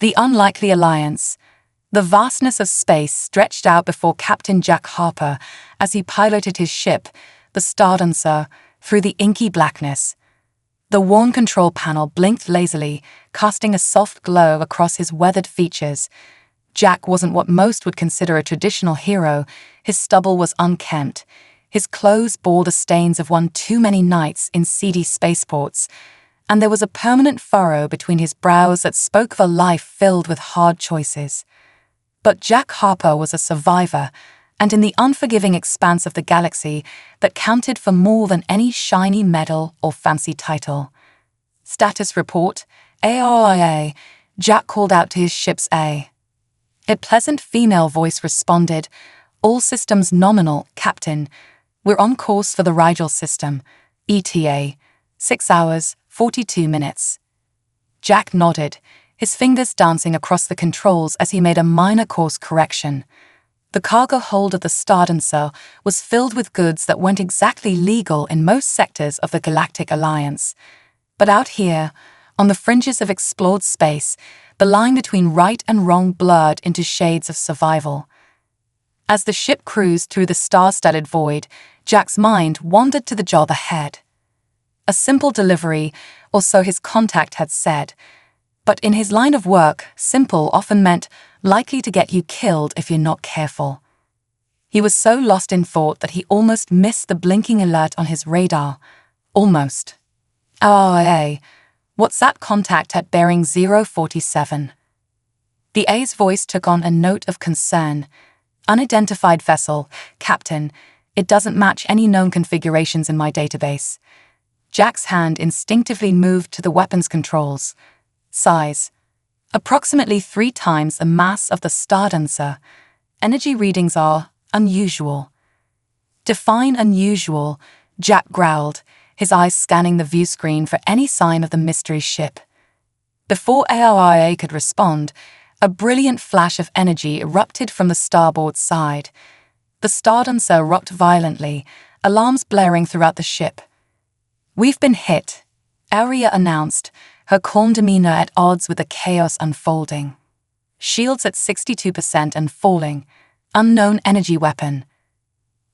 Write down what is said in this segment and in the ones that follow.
The unlikely alliance. The vastness of space stretched out before Captain Jack Harper as he piloted his ship, the Stardancer, through the inky blackness. The worn control panel blinked lazily, casting a soft glow across his weathered features. Jack wasn't what most would consider a traditional hero. His stubble was unkempt. His clothes bore the stains of one too many nights in seedy spaceports, and there was a permanent furrow between his brows that spoke of a life filled with hard choices. But Jack Harper was a survivor, and in the unforgiving expanse of the galaxy that counted for more than any shiny medal or fancy title. Status report, ARIA, Jack called out to his ship's A. A pleasant female voice responded, "All systems nominal, Captain. We're on course for the Rigel system, ETA, 6 hours, 42 minutes. Jack nodded, his fingers dancing across the controls as he made a minor course correction. The cargo hold of the Stardancer was filled with goods that weren't exactly legal in most sectors of the Galactic Alliance. But out here, on the fringes of explored space, the line between right and wrong blurred into shades of survival. As the ship cruised through the star-studded void, Jack's mind wandered to the job ahead. A simple delivery, or so his contact had said. But in his line of work, simple often meant likely to get you killed if you're not careful. He was so lost in thought that he almost missed the blinking alert on his radar. Almost. "RIA, what's that contact at bearing 047? The A's voice took on a note of concern. "Unidentified vessel, Captain. It doesn't match any known configurations in my database." Jack's hand instinctively moved to the weapons controls. Size. Approximately 3 times the mass of the Stardancer. Energy readings are unusual. "Define unusual," Jack growled, his eyes scanning the view screen for any sign of the mystery ship. Before ARIA could respond, a brilliant flash of energy erupted from the starboard side. The Stardancer rocked violently, alarms blaring throughout the ship. "We've been hit," Aria announced, her calm demeanor at odds with the chaos unfolding. "Shields at 62% and falling. Unknown energy weapon."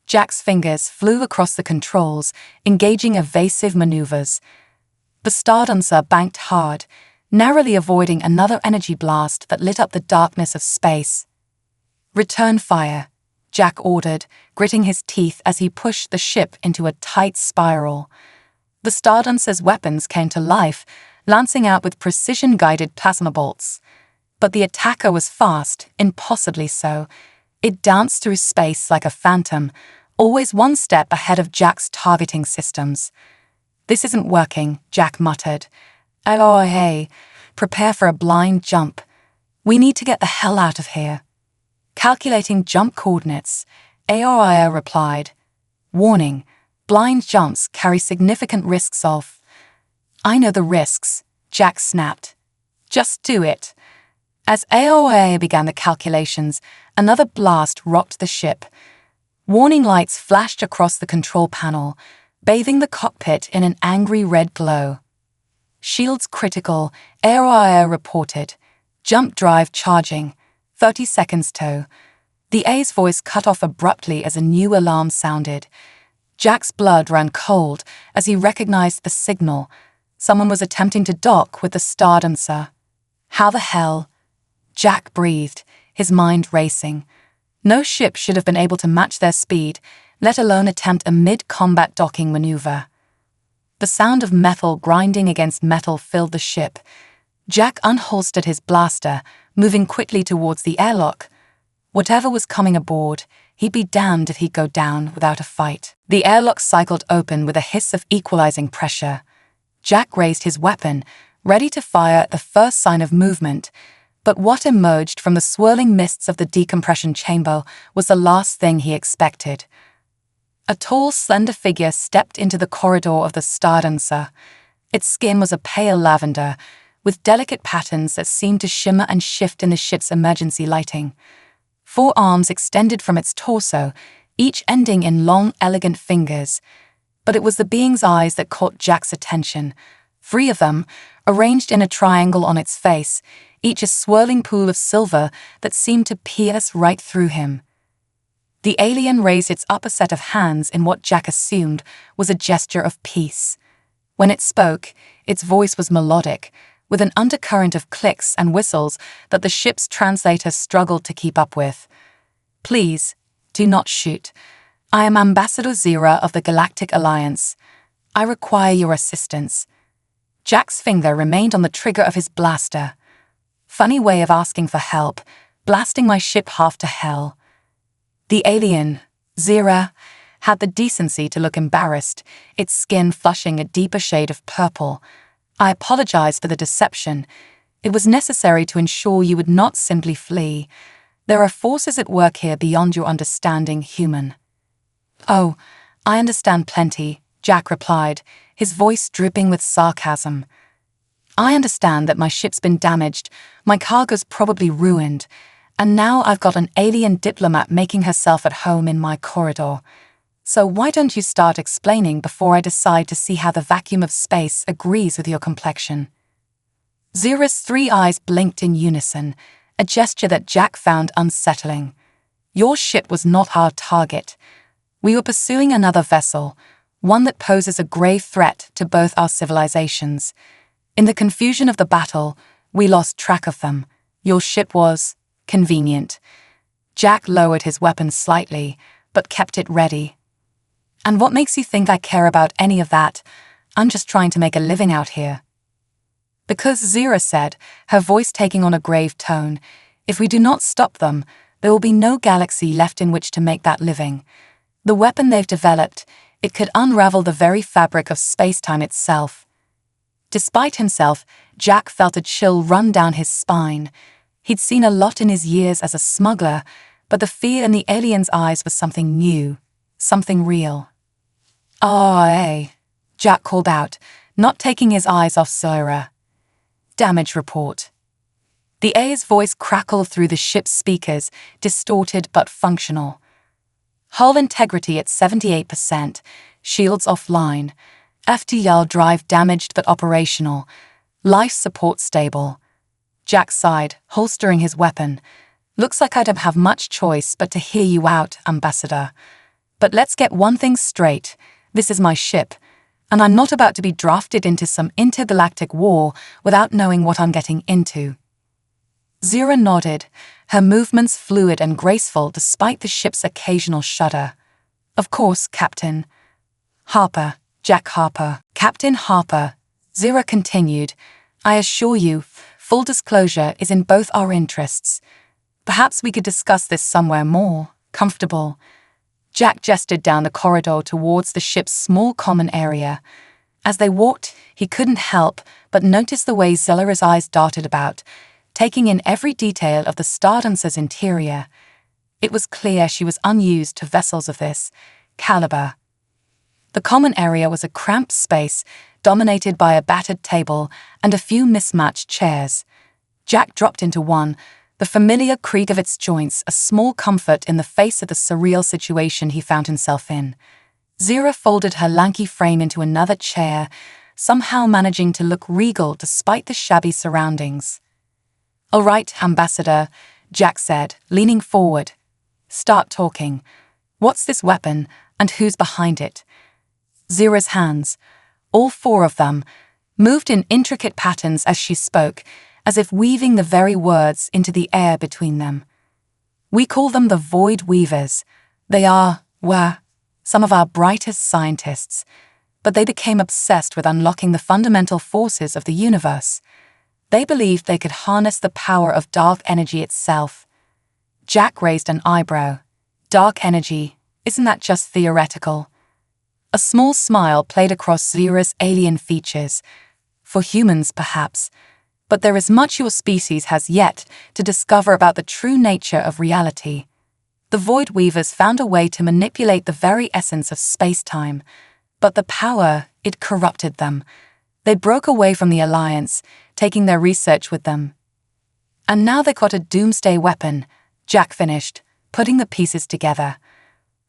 Jack's fingers flew across the controls, engaging evasive maneuvers. The Stardancer banked hard, narrowly avoiding another energy blast that lit up the darkness of space. "Return fire," Jack ordered, gritting his teeth as he pushed the ship into a tight spiral. The Stardancer's weapons came to life, lancing out with precision-guided plasma bolts. But the attacker was fast, impossibly so. It danced through space like a phantom, always one step ahead of Jack's targeting systems. "This isn't working," Jack muttered. "Oh, hey, prepare for a blind jump. We need to get the hell out of here." Calculating jump coordinates, ARIA replied. "Warning, blind jumps carry significant risks of..." "I know the risks," Jack snapped. "Just do it." As AOA began the calculations, another blast rocked the ship. Warning lights flashed across the control panel, bathing the cockpit in an angry red glow. "Shields critical," AOA reported. "Jump drive charging. 30 seconds tow." The A's voice cut off abruptly as a new alarm sounded. Jack's blood ran cold as he recognized the signal. Someone was attempting to dock with the Stardancer. "How the hell?" Jack breathed, his mind racing. No ship should have been able to match their speed, let alone attempt a mid-combat docking maneuver. The sound of metal grinding against metal filled the ship. Jack unholstered his blaster, moving quickly towards the airlock. Whatever was coming aboard, he'd be damned if he'd go down without a fight. The airlock cycled open with a hiss of equalizing pressure. Jack raised his weapon, ready to fire at the first sign of movement, but what emerged from the swirling mists of the decompression chamber was the last thing he expected. A tall, slender figure stepped into the corridor of the Stardancer. Its skin was a pale lavender, with delicate patterns that seemed to shimmer and shift in the ship's emergency lighting. 4 arms extended from its torso, each ending in long, elegant fingers. But it was the being's eyes that caught Jack's attention. 3 of them, arranged in a triangle on its face, each a swirling pool of silver that seemed to pierce right through him. The alien raised its upper set of hands in what Jack assumed was a gesture of peace. When it spoke, its voice was melodic, with an undercurrent of clicks and whistles that the ship's translator struggled to keep up with. "Please, do not shoot. I am Ambassador Zira of the Galactic Alliance. I require your assistance." Jack's finger remained on the trigger of his blaster. Funny way of asking for help, blasting my ship half to hell. The alien, Zira, had the decency to look embarrassed, its skin flushing a deeper shade of purple. "I apologize for the deception. It was necessary to ensure you would not simply flee. There are forces at work here beyond your understanding, human." "Oh, I understand plenty," Jack replied, his voice dripping with sarcasm. "I understand that my ship's been damaged, my cargo's probably ruined, and now I've got an alien diplomat making herself at home in my corridor. So why don't you start explaining before I decide to see how the vacuum of space agrees with your complexion?" Zira's three eyes blinked in unison, a gesture that Jack found unsettling. "Your ship was not our target. We were pursuing another vessel, one that poses a grave threat to both our civilizations. In the confusion of the battle, we lost track of them. Your ship was convenient." Jack lowered his weapon slightly, but kept it ready. "And what makes you think I care about any of that? I'm just trying to make a living out here." "Because," Zira said, her voice taking on a grave tone, "if we do not stop them, there will be no galaxy left in which to make that living. The weapon they've developed, it could unravel the very fabric of space-time itself." Despite himself, Jack felt a chill run down his spine. He'd seen a lot in his years as a smuggler, but the fear in the alien's eyes was something new, something real. "Ah, Jack called out, not taking his eyes off Zira. "Damage report." The A's voice crackled through the ship's speakers, distorted but functional. "Hull integrity at 78%, shields offline. FTL drive damaged but operational. Life support stable." Jack sighed, holstering his weapon. "Looks like I don't have much choice but to hear you out, Ambassador. But let's get one thing straight. This is my ship, and I'm not about to be drafted into some intergalactic war without knowing what I'm getting into." Zira nodded, her movements fluid and graceful despite the ship's occasional shudder. "Of course, Captain." "Harper, Jack Harper." "Captain Harper," Zira continued, "I assure you, full disclosure is in both our interests. Perhaps we could discuss this somewhere more comfortable." Jack gestured down the corridor towards the ship's small common area. As they walked, he couldn't help but notice the way Zira's eyes darted about, taking in every detail of the Stardancer's interior. It was clear she was unused to vessels of this caliber. The common area was a cramped space, dominated by a battered table and a few mismatched chairs. Jack dropped into one, the familiar creak of its joints a small comfort in the face of the surreal situation he found himself in. Zira folded her lanky frame into another chair, somehow managing to look regal despite the shabby surroundings. "All right, Ambassador," Jack said, leaning forward. "Start talking. What's this weapon, and who's behind it?" Zira's hands, all four of them, moved in intricate patterns as she spoke, as if weaving the very words into the air between them. "We call them the Void Weavers. They were some of our brightest scientists, but they became obsessed with unlocking the fundamental forces of the universe. They believed they could harness the power of dark energy itself." Jack raised an eyebrow. "Dark energy, isn't that just theoretical?" A small smile played across Zira's alien features. "For humans, perhaps. But there is much your species has yet to discover about the true nature of reality. The Void Weavers found a way to manipulate the very essence of space-time, but the power, it corrupted them. They broke away from the Alliance, taking their research with them. And now they got a doomsday weapon," Jack finished, putting the pieces together.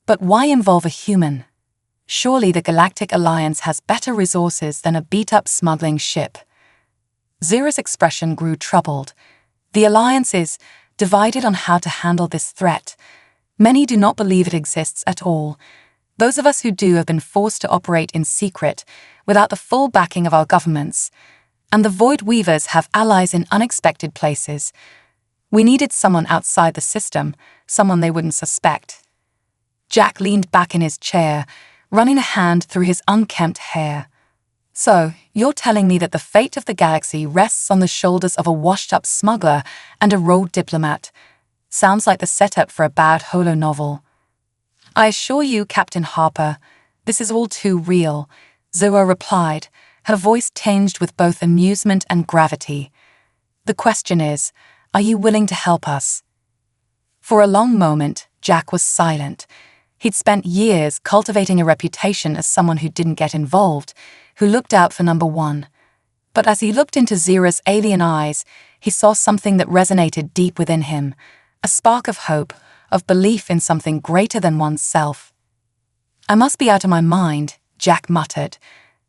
"But why involve a human? Surely the Galactic Alliance has better resources than a beat-up smuggling ship." Zira's expression grew troubled. The Alliance is divided on how to handle this threat. Many do not believe it exists at all. Those of us who do have been forced to operate in secret, without the full backing of our governments. And the Void Weavers have allies in unexpected places. We needed someone outside the system, someone they wouldn't suspect. Jack leaned back in his chair, running a hand through his unkempt hair. So, you're telling me that the fate of the galaxy rests on the shoulders of a washed-up smuggler and a rogue diplomat. Sounds like the setup for a bad holo novel. I assure you, Captain Harper, this is all too real, Zira replied, her voice tinged with both amusement and gravity. The question is, are you willing to help us? For a long moment, Jack was silent. He'd spent years cultivating a reputation as someone who didn't get involved, who looked out for number one. But as he looked into Zira's alien eyes, he saw something that resonated deep within him, a spark of hope, of belief in something greater than oneself. I must be out of my mind, Jack muttered.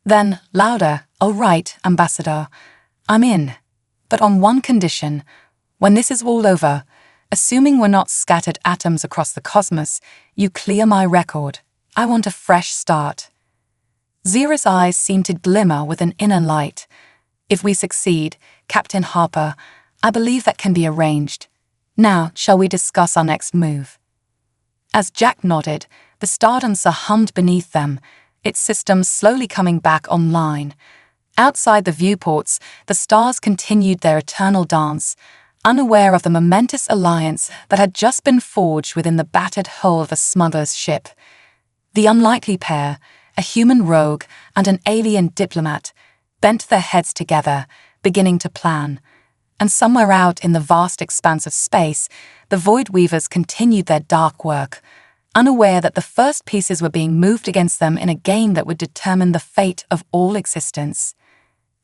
Then, louder, all right, Ambassador, I'm in. But on one condition, when this is all over, assuming we're not scattered atoms across the cosmos, you clear my record. I want a fresh start. Zira's eyes seemed to glimmer with an inner light. If we succeed, Captain Harper, I believe that can be arranged. Now, shall we discuss our next move? As Jack nodded, the Stardancer hummed beneath them, its systems slowly coming back online. Outside the viewports, the stars continued their eternal dance, unaware of the momentous alliance that had just been forged within the battered hull of a smuggler's ship. The unlikely pair, a human rogue and an alien diplomat, bent their heads together, beginning to plan. And somewhere out in the vast expanse of space, the Void Weavers continued their dark work, unaware that the first pieces were being moved against them in a game that would determine the fate of all existence.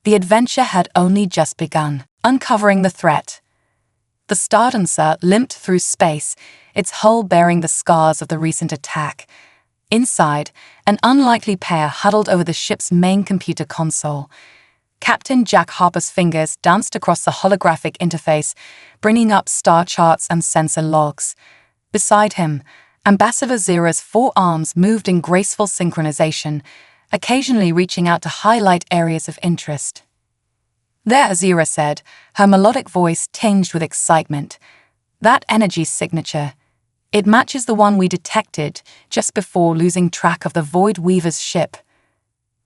The adventure had only just begun, uncovering the threat. The Stardancer limped through space, its hull bearing the scars of the recent attack. Inside, an unlikely pair huddled over the ship's main computer console. Captain Jack Harper's fingers danced across the holographic interface, bringing up star charts and sensor logs. Beside him, Ambassador Zira's four arms moved in graceful synchronization, occasionally reaching out to highlight areas of interest. There, Zira said, her melodic voice tinged with excitement. That energy signature. It matches the one we detected just before losing track of the Void Weaver's ship.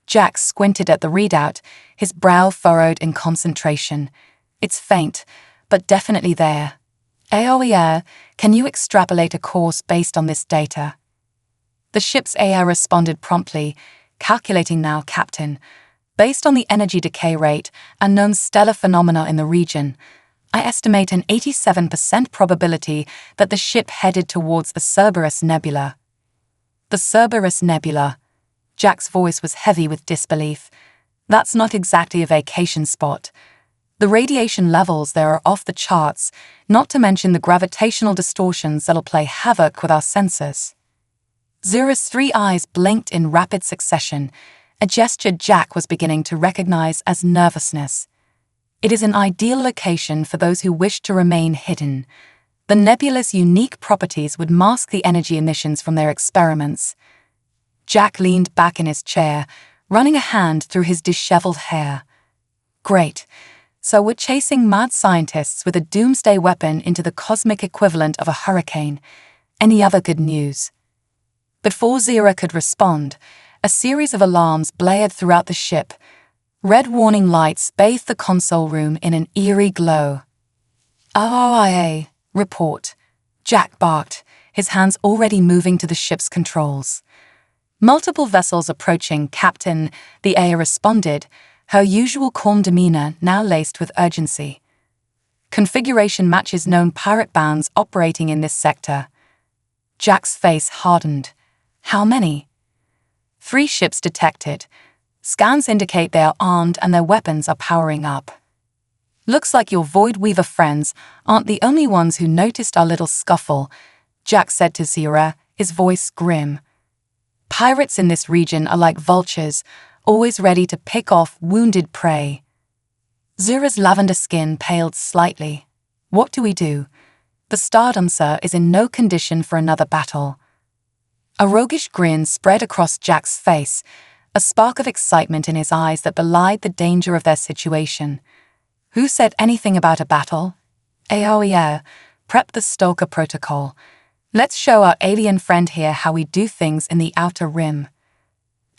Jack squinted at the readout, his brow furrowed in concentration. It's faint, but definitely there. AOER, can you extrapolate a course based on this data? The ship's AI responded promptly, calculating now, Captain. Based on the energy decay rate and known stellar phenomena in the region, I estimate an 87% probability that the ship headed towards the Cerberus Nebula. The Cerberus Nebula. Jack's voice was heavy with disbelief. That's not exactly a vacation spot. The radiation levels there are off the charts, not to mention the gravitational distortions that'll play havoc with our sensors. Zira's three eyes blinked in rapid succession, a gesture Jack was beginning to recognize as nervousness. It is an ideal location for those who wish to remain hidden. The nebula's unique properties would mask the energy emissions from their experiments. Jack leaned back in his chair, running a hand through his disheveled hair. Great. So we're chasing mad scientists with a doomsday weapon into the cosmic equivalent of a hurricane. Any other good news? Before Zira could respond, a series of alarms blared throughout the ship. Red warning lights bathed the console room in an eerie glow. RIA, report. Jack barked, his hands already moving to the ship's controls. Multiple vessels approaching, Captain, the AI responded, her usual calm demeanor now laced with urgency. Configuration matches known pirate bands operating in this sector. Jack's face hardened. How many? 3 ships detected. Scans indicate they are armed and their weapons are powering up. Looks like your Void Weaver friends aren't the only ones who noticed our little scuffle, Jack said to Zira, his voice grim. Pirates in this region are like vultures, always ready to pick off wounded prey. Zura's lavender skin paled slightly. What do we do? The Stardancer is in no condition for another battle. A roguish grin spread across Jack's face, a spark of excitement in his eyes that belied the danger of their situation. Who said anything about a battle? Oh yeah, prep the Stalker Protocol. Let's show our alien friend here how we do things in the Outer Rim.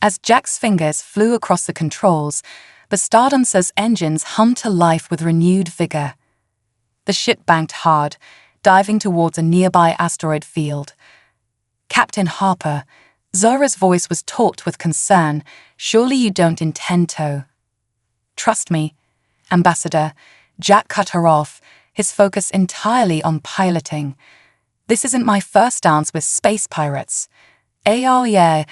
As Jack's fingers flew across the controls, the Stardancer's engines hummed to life with renewed vigor. The ship banked hard, diving towards a nearby asteroid field. Captain Harper, Zura's voice was taut with concern. Surely you don't intend to. Trust me, Ambassador. Jack cut her off, his focus entirely on piloting. This isn't my first dance with space pirates. Oh yeah,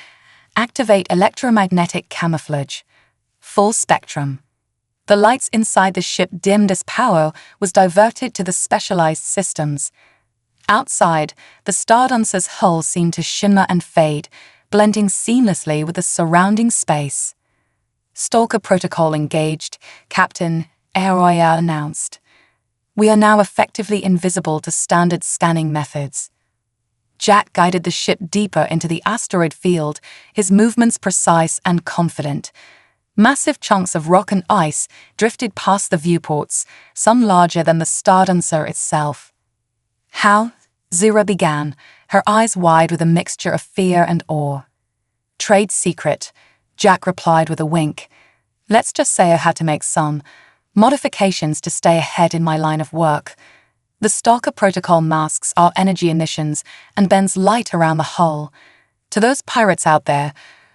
activate electromagnetic camouflage. Full spectrum. The lights inside the ship dimmed as power was diverted to the specialized systems. Outside, the Stardancer's hull seemed to shimmer and fade, blending seamlessly with the surrounding space. Stalker Protocol engaged, Captain HFY announced. We are now effectively invisible to standard scanning methods. Jack guided the ship deeper into the asteroid field, his movements precise and confident. Massive chunks of rock and ice drifted past the viewports, some larger than the Stardancer itself. How? Zura began, her eyes wide with a mixture of fear and awe. Trade secret, Jack replied with a wink. Let's just say I had to make some modifications to stay ahead in my line of work. The Stalker Protocol masks our energy emissions and bends light around the hull. To those pirates out there,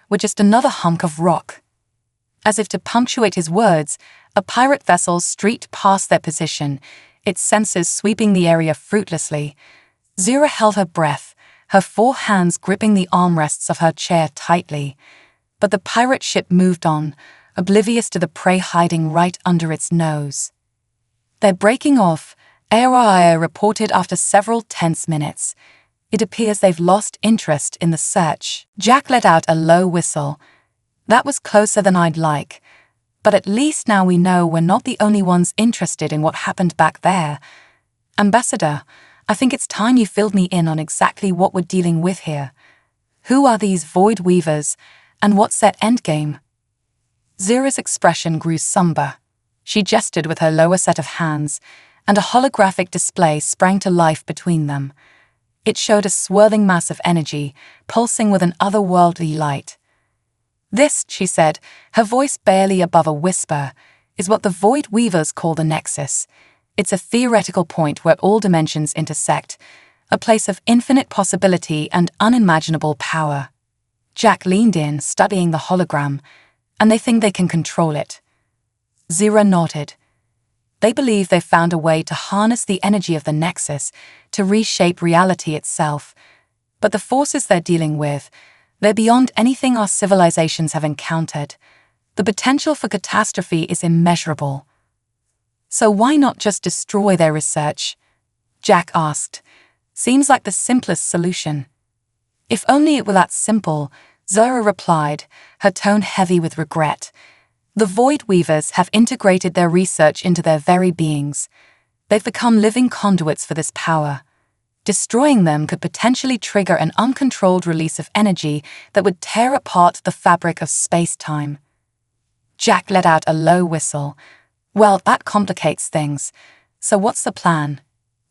we're just another hunk of rock. As if to punctuate his words, a pirate vessel streaked past their position, its sensors sweeping the area fruitlessly. Zura held her breath, her 4 hands gripping the armrests of her chair tightly. But the pirate ship moved on, oblivious to the prey hiding right under its nose. They're breaking off, HFY reported after several tense minutes. It appears they've lost interest in the search. Jack let out a low whistle. That was closer than I'd like. But at least now we know we're not the only ones interested in what happened back there. Ambassador, I think it's time you filled me in on exactly what we're dealing with here. Who are these Void Weavers, and what's their endgame? Zura's expression grew somber. She gestured with her lower set of hands, and a holographic display sprang to life between them. It showed a swirling mass of energy, pulsing with an otherworldly light. This, she said, her voice barely above a whisper, is what the Void Weavers call the Nexus. It's a theoretical point where all dimensions intersect, a place of infinite possibility and unimaginable power. Jack leaned in, studying the hologram, and they think they can control it. Zura nodded. They believe they've found a way to harness the energy of the Nexus to reshape reality itself. But the forces they're dealing with, they're beyond anything our civilizations have encountered. The potential for catastrophe is immeasurable. So why not just destroy their research? Jack asked. Seems like the simplest solution. If only it were that simple, Zura replied, her tone heavy with regret. The Void Weavers have integrated their research into their very beings. They've become living conduits for this power. Destroying them could potentially trigger an uncontrolled release of energy that would tear apart the fabric of space-time. Jack let out a low whistle. Well, that complicates things. So what's the plan?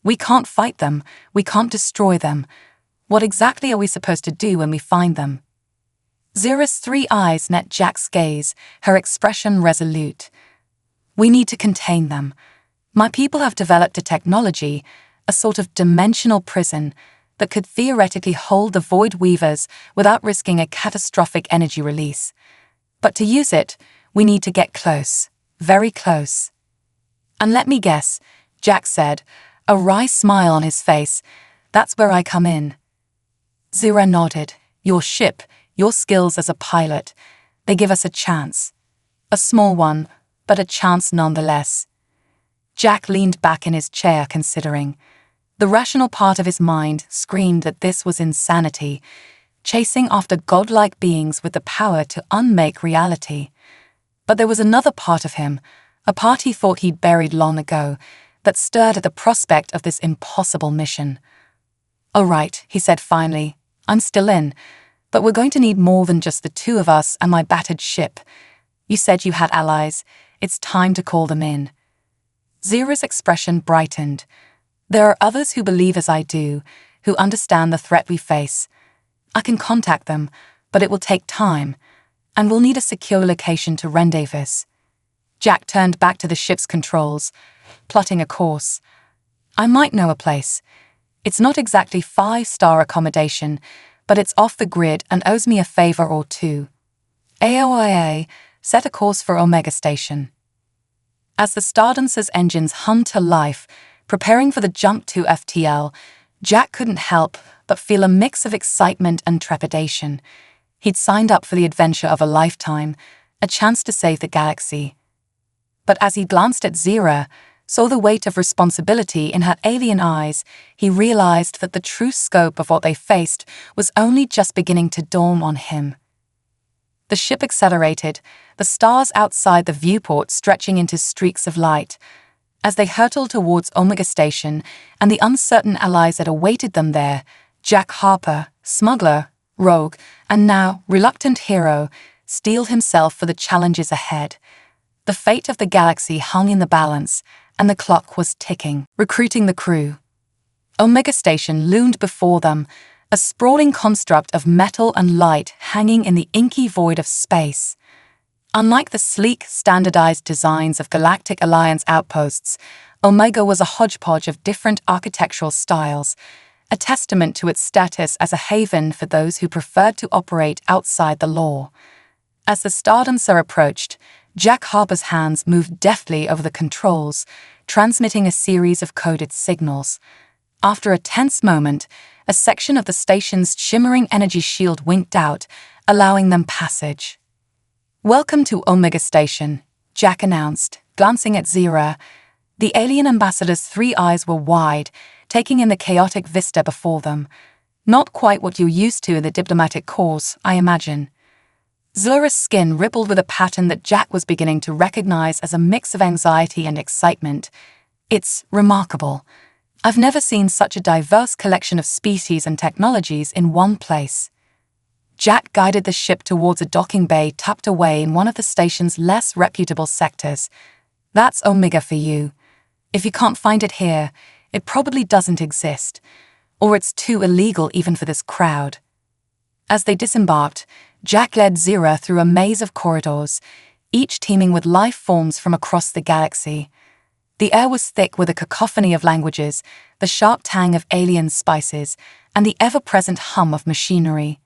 We can't fight them. We can't destroy them. What exactly are we supposed to do when we find them? Zura's 3 eyes met Jack's gaze, her expression resolute. We need to contain them. My people have developed a technology, a sort of dimensional prison, that could theoretically hold the Void Weavers without risking a catastrophic energy release. But to use it, we need to get close, very close. And let me guess, Jack said, a wry smile on his face. That's where I come in. Zura nodded. Your ship, your skills as a pilot, they give us a chance. A small one, but a chance nonetheless. Jack leaned back in his chair, considering. The rational part of his mind screamed that this was insanity, chasing after godlike beings with the power to unmake reality. But there was another part of him, a part he thought he'd buried long ago, that stirred at the prospect of this impossible mission. "All right," he said finally, "I'm still in, but we're going to need more than just the two of us and my battered ship. You said you had allies. It's time to call them in." Zira's expression brightened. "There are others who believe as I do, who understand the threat we face. I can contact them, but it will take time, and we'll need a secure location to rendezvous." Jack turned back to the ship's controls, plotting a course. "I might know a place. It's not exactly 5-star accommodation, but it's off the grid and owes me a favor or two." AOIA set a course for Omega Station. As the Stardancer's engines hummed to life, preparing for the jump to FTL, Jack couldn't help but feel a mix of excitement and trepidation. He'd signed up for the adventure of a lifetime, a chance to save the galaxy. But as he glanced at Zira, saw the weight of responsibility in her alien eyes, he realized that the true scope of what they faced was only just beginning to dawn on him. The ship accelerated, the stars outside the viewport stretching into streaks of light. As they hurtled towards Omega Station and the uncertain allies that awaited them there, Jack Harper, smuggler, rogue, and now reluctant hero, steeled himself for the challenges ahead. The fate of the galaxy hung in the balance, and the clock was ticking. Recruiting the crew. Omega Station loomed before them, a sprawling construct of metal and light hanging in the inky void of space. Unlike the sleek, standardized designs of Galactic Alliance outposts, Omega was a hodgepodge of different architectural styles, a testament to its status as a haven for those who preferred to operate outside the law. As the Stardancer approached, Jack Harper's hands moved deftly over the controls, transmitting a series of coded signals. After a tense moment, a section of the station's shimmering energy shield winked out, allowing them passage. "Welcome to Omega Station," Jack announced, glancing at Zira. The alien ambassador's 3 eyes were wide, taking in the chaotic vista before them. "Not quite what you're used to in the diplomatic corps, I imagine." Zira's skin rippled with a pattern that Jack was beginning to recognize as a mix of anxiety and excitement. "It's remarkable. I've never seen such a diverse collection of species and technologies in one place." Jack guided the ship towards a docking bay tucked away in one of the station's less reputable sectors. "That's Omega for you. If you can't find it here, it probably doesn't exist, or it's too illegal even for this crowd." As they disembarked, Jack led Zira through a maze of corridors, each teeming with life forms from across the galaxy. The air was thick with a cacophony of languages, the sharp tang of alien spices, and the ever-present hum of machinery.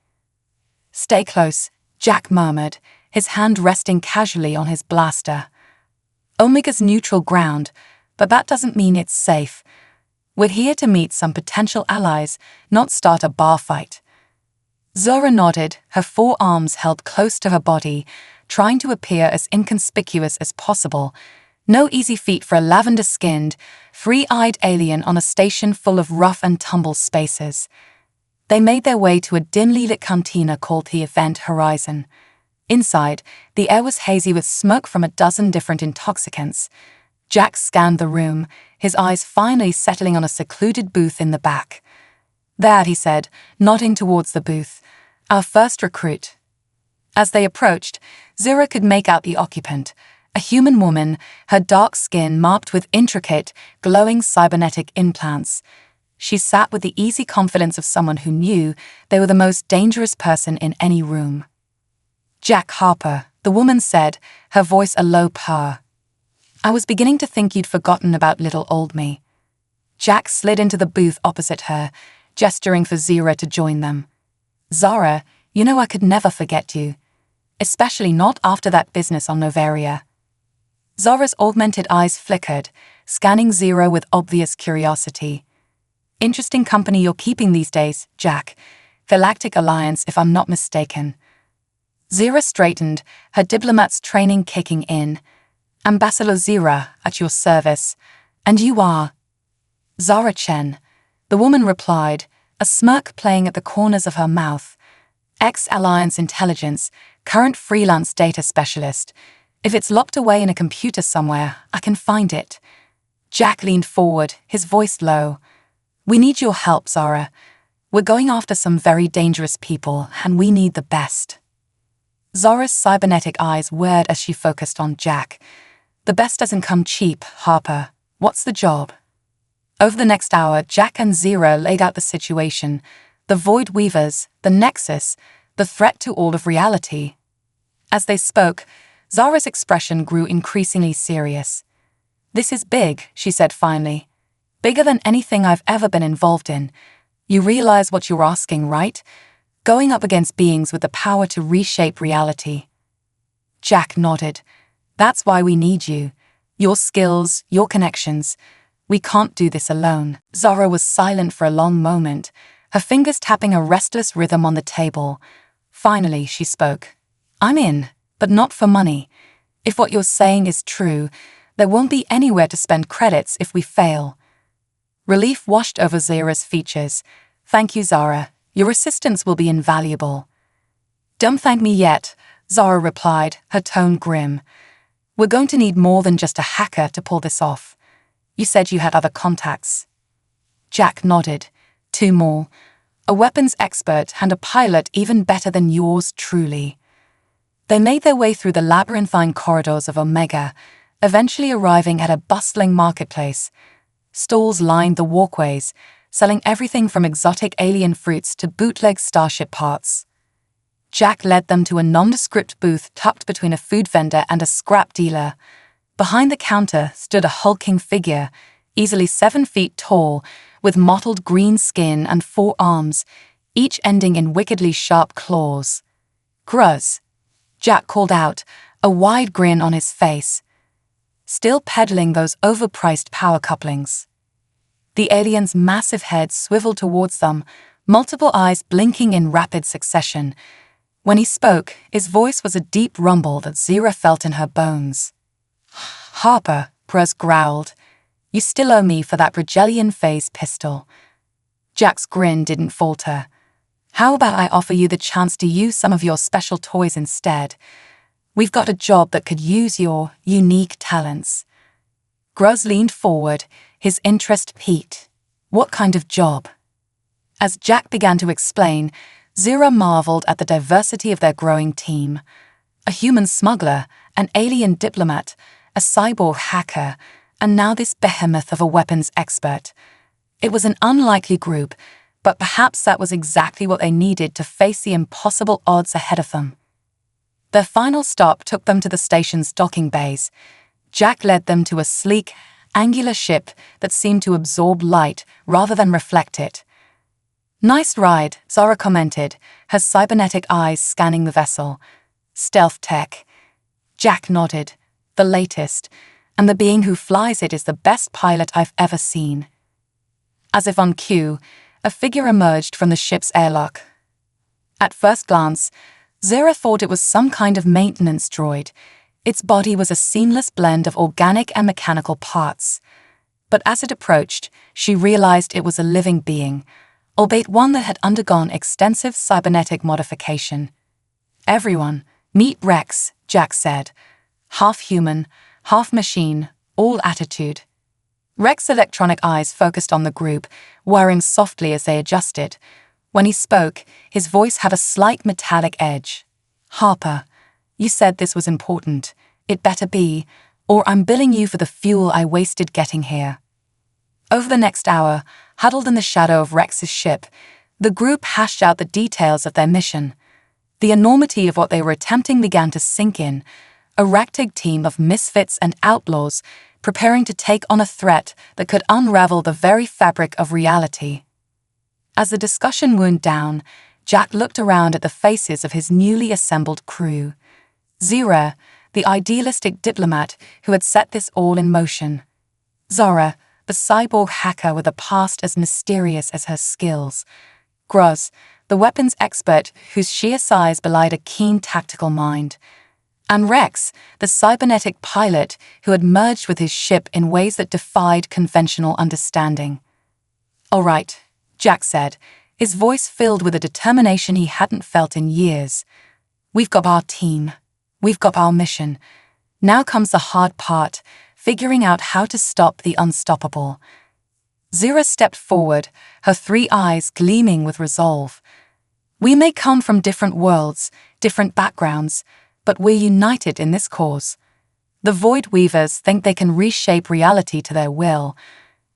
"Stay close," Jack murmured, his hand resting casually on his blaster. "Omega's neutral ground, but that doesn't mean it's safe. We're here to meet some potential allies, not start a bar fight." Zora nodded, her 4 arms held close to her body, trying to appear as inconspicuous as possible. No easy feat for a lavender-skinned, free-eyed alien on a station full of rough-and-tumble spaces. They made their way to a dimly lit cantina called the Event Horizon. Inside, the air was hazy with smoke from a dozen different intoxicants. Jack scanned the room, his eyes finally settling on a secluded booth in the back. "There," he said, nodding towards the booth. "Our first recruit." As they approached, Zira could make out the occupant, a human woman, her dark skin marked with intricate, glowing cybernetic implants. She sat with the easy confidence of someone who knew they were the most dangerous person in any room. "Jack Harper," the woman said, her voice a low purr. "I was beginning to think you'd forgotten about little old me." Jack slid into the booth opposite her, gesturing for Zira to join them. "Zara, you know I could never forget you. Especially not after that business on Novaria." Zara's augmented eyes flickered, scanning Zira with obvious curiosity. "Interesting company you're keeping these days, Jack. Galactic Alliance, if I'm not mistaken." Zira straightened, her diplomat's training kicking in. "Ambassador Zira, at your service. And you are?" "Zara Chen," the woman replied, a smirk playing at the corners of her mouth. "Ex-Alliance Intelligence, current freelance data specialist. If it's locked away in a computer somewhere, I can find it. Jack leaned forward, his voice low. We need your help, Zara. We're going after some very dangerous people, and we need the best. Zara's cybernetic eyes whirred as she focused on Jack. The best doesn't come cheap, Harper. What's the job? Over the next hour, Jack and Zara laid out the situation, the Void Weavers, the Nexus, the threat to all of reality. As they spoke, Zara's expression grew increasingly serious. This is big, she said finally. Bigger than anything I've ever been involved in. You realize what you're asking, right? Going up against beings with the power to reshape reality. Jack nodded. That's why we need you. Your skills, your connections. We can't do this alone. Zara was silent for a long moment, her fingers tapping a restless rhythm on the table. Finally, she spoke. I'm in, but not for money. If what you're saying is true, there won't be anywhere to spend credits if we fail. Relief washed over Zara's features. Thank you, Zara. Your assistance will be invaluable. Don't thank me yet, Zara replied, her tone grim. We're going to need more than just a hacker to pull this off. You said you had other contacts. Jack nodded. 2 more. A weapons expert and a pilot even better than yours truly. They made their way through the labyrinthine corridors of Omega, eventually arriving at a bustling marketplace. Stalls lined the walkways, selling everything from exotic alien fruits to bootleg starship parts. Jack led them to a nondescript booth tucked between a food vendor and a scrap dealer. Behind the counter stood a hulking figure, easily 7 feet tall, with mottled green skin and 4 arms, each ending in wickedly sharp claws. Gruz, Jack called out, a wide grin on his face. Still peddling those overpriced power couplings. The alien's massive head swiveled towards them, multiple eyes blinking in rapid succession. When he spoke, his voice was a deep rumble that Zara felt in her bones. Harper, Gruz growled. You still owe me for that Bridgelian phase pistol. Jack's grin didn't falter. How about I offer you the chance to use some of your special toys instead? We've got a job that could use your unique talents. Gruz leaned forward, his interest piqued. What kind of job? As Jack began to explain, Zara marveled at the diversity of their growing team. A human smuggler, an alien diplomat, a cyborg hacker, and now this behemoth of a weapons expert. It was an unlikely group, but perhaps that was exactly what they needed to face the impossible odds ahead of them. Their final stop took them to the station's docking bays. Jack led them to a sleek, angular ship that seemed to absorb light rather than reflect it. Nice ride, Zara commented, her cybernetic eyes scanning the vessel. Stealth tech. Jack nodded. The latest, and the being who flies it is the best pilot I've ever seen. As if on cue, a figure emerged from the ship's airlock. At first glance, Zara thought it was some kind of maintenance droid. Its body was a seamless blend of organic and mechanical parts. But as it approached, she realized it was a living being, albeit one that had undergone extensive cybernetic modification. Everyone, meet Rex, Jack said. Half human, half machine, all attitude. Rex's electronic eyes focused on the group, whirring softly as they adjusted. When he spoke, his voice had a slight metallic edge. Harper, you said this was important. It better be, or I'm billing you for the fuel I wasted getting here. Over the next hour, huddled in the shadow of Rex's ship, the group hashed out the details of their mission. The enormity of what they were attempting began to sink in, a ragtag team of misfits and outlaws preparing to take on a threat that could unravel the very fabric of reality. As the discussion wound down, Jack looked around at the faces of his newly assembled crew. Zara, the idealistic diplomat who had set this all in motion. Zara, the cyborg hacker with a past as mysterious as her skills. Gruz, the weapons expert whose sheer size belied a keen tactical mind. And Rex, the cybernetic pilot who had merged with his ship in ways that defied conventional understanding. All right, Jack said, his voice filled with a determination he hadn't felt in years. We've got our team. We've got our mission. Now comes the hard part, figuring out how to stop the unstoppable. Zira stepped forward, her 3 eyes gleaming with resolve. We may come from different worlds, different backgrounds, but we're united in this cause. The Void Weavers think they can reshape reality to their will.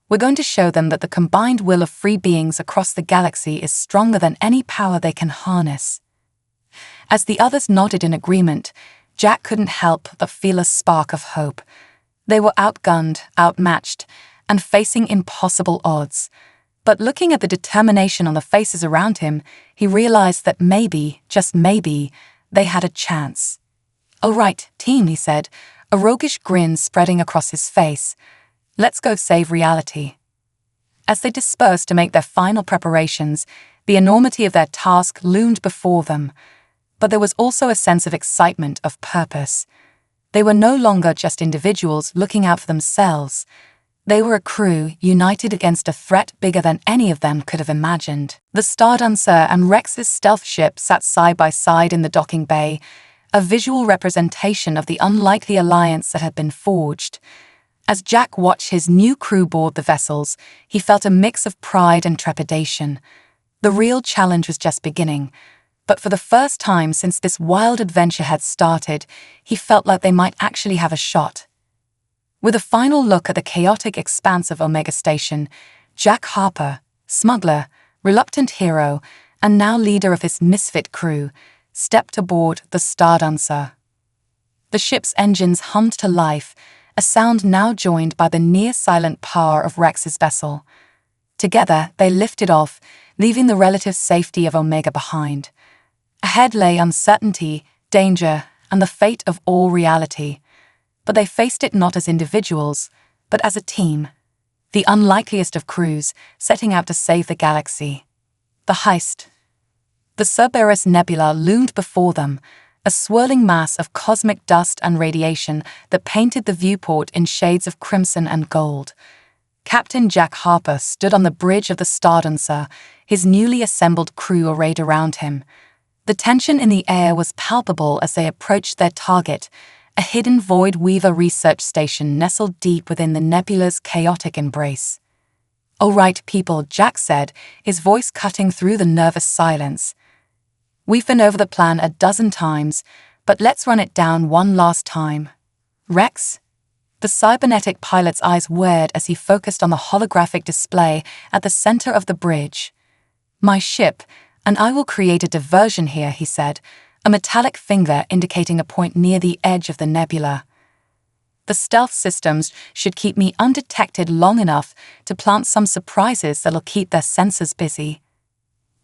We're going to show them that the combined will of free beings across the galaxy is stronger than any power they can harness. As the others nodded in agreement, Jack couldn't help but feel a spark of hope. They were outgunned, outmatched, and facing impossible odds. But looking at the determination on the faces around him, he realized that maybe, just maybe, they had a chance. "All right, team," he said, a roguish grin spreading across his face. "Let's go save reality." As they dispersed to make their final preparations, the enormity of their task loomed before them. But there was also a sense of excitement, of purpose. They were no longer just individuals looking out for themselves. They were a crew united against a threat bigger than any of them could have imagined. The Stardancer and Rex's stealth ship sat side by side in the docking bay, a visual representation of the unlikely alliance that had been forged. As Jack watched his new crew board the vessels, he felt a mix of pride and trepidation. The real challenge was just beginning. But for the first time since this wild adventure had started, he felt like they might actually have a shot. With a final look at the chaotic expanse of Omega Station, Jack Harper, smuggler, reluctant hero, and now leader of his misfit crew, stepped aboard the Stardancer. The ship's engines hummed to life, a sound now joined by the near-silent power of Rex's vessel. Together, they lifted off, leaving the relative safety of Omega behind. Ahead lay uncertainty, danger, and the fate of all reality. But they faced it not as individuals, but as a team. The unlikeliest of crews, setting out to save the galaxy. The heist. The Cerberus Nebula loomed before them, a swirling mass of cosmic dust and radiation that painted the viewport in shades of crimson and gold. Captain Jack Harper stood on the bridge of the Stardancer, his newly assembled crew arrayed around him. The tension in the air was palpable as they approached their target, a hidden Void Weaver research station nestled deep within the nebula's chaotic embrace. "All right, people," Jack said, his voice cutting through the nervous silence. "We've been over the plan a dozen times, but let's run it down one last time. Rex?" The cybernetic pilot's eyes whirred as he focused on the holographic display at the center of the bridge. "My ship, and I will create a diversion here," he said, a metallic finger indicating a point near the edge of the nebula. "The stealth systems should keep me undetected long enough to plant some surprises that'll keep their sensors busy."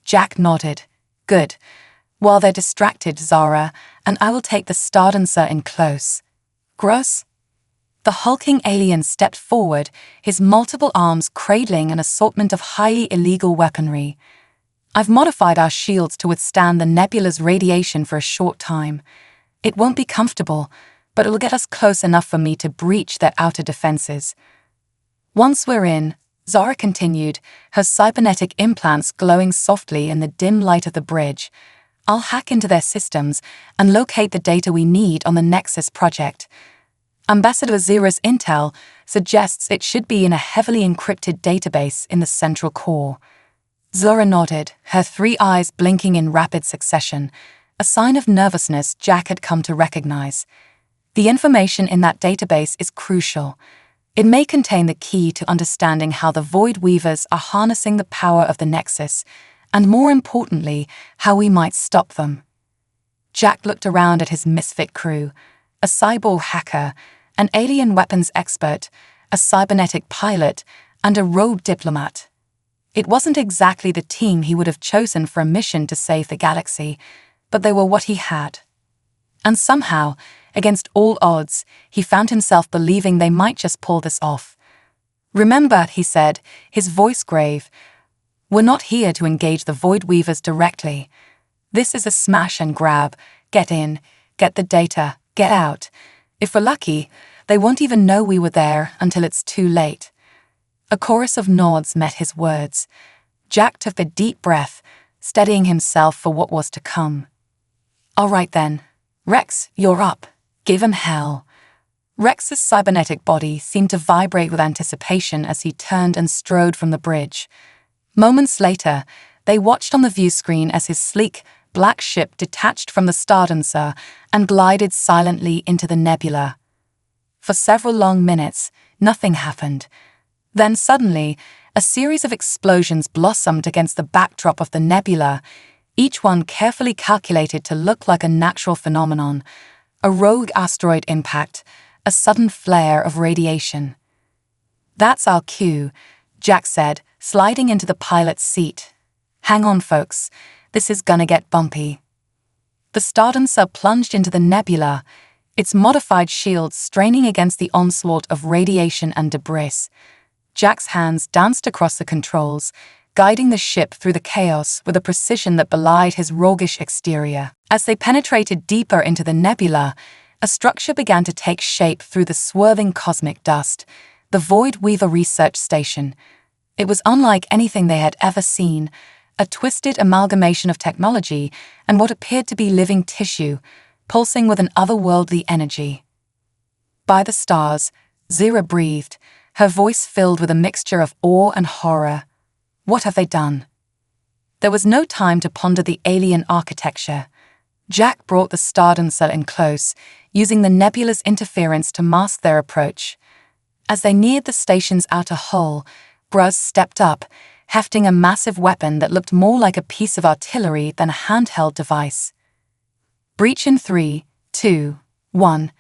Jack nodded. "Good. While they're distracted, Zara, and I will take the Stardancer in close." "Gross?" The hulking alien stepped forward, his multiple arms cradling an assortment of highly illegal weaponry. "I've modified our shields to withstand the nebula's radiation for a short time. It won't be comfortable, but it'll get us close enough for me to breach their outer defenses." "Once we're in," Zara continued, her cybernetic implants glowing softly in the dim light of the bridge, "I'll hack into their systems and locate the data we need on the Nexus project. Ambassador Zira's intel suggests it should be in a heavily encrypted database in the central core." Zora nodded, her 3 eyes blinking in rapid succession, a sign of nervousness Jack had come to recognize. "The information in that database is crucial. It may contain the key to understanding how the Void Weavers are harnessing the power of the Nexus, and more importantly, how we might stop them." Jack looked around at his misfit crew, a cyborg hacker, an alien weapons expert, a cybernetic pilot, and a rogue diplomat. It wasn't exactly the team he would have chosen for a mission to save the galaxy, but they were what he had. And somehow, against all odds, he found himself believing they might just pull this off. "Remember," he said, his voice grave, "we're not here to engage the Void Weavers directly. This is a smash and grab. Get in, get the data, get out. If we're lucky, they won't even know we were there until it's too late." A chorus of nods met his words. Jack took a deep breath, steadying himself for what was to come. "All right then. Rex, you're up. Give 'em hell." Rex's cybernetic body seemed to vibrate with anticipation as he turned and strode from the bridge. Moments later, they watched on the view screen as his sleek, black ship detached from the Stardancer and glided silently into the nebula. For several long minutes, nothing happened. Then suddenly, a series of explosions blossomed against the backdrop of the nebula, each one carefully calculated to look like a natural phenomenon, a rogue asteroid impact, a sudden flare of radiation. "That's our cue," Jack said, sliding into the pilot's seat. "Hang on, folks. This is gonna get bumpy." The Stardancer plunged into the nebula, its modified shields straining against the onslaught of radiation and debris. Jack's hands danced across the controls, guiding the ship through the chaos with a precision that belied his roguish exterior. As they penetrated deeper into the nebula, a structure began to take shape through the swirling cosmic dust, the Void Weaver Research Station. It was unlike anything they had ever seen, a twisted amalgamation of technology and what appeared to be living tissue, pulsing with an otherworldly energy. "By the stars," Zira breathed, her voice filled with a mixture of awe and horror. "What have they done?" There was no time to ponder the alien architecture. Jack brought the Stardancer in close, using the nebula's interference to mask their approach. As they neared the station's outer hull, Bruz stepped up, hefting a massive weapon that looked more like a piece of artillery than a handheld device. "Breach in 3, 2, 1.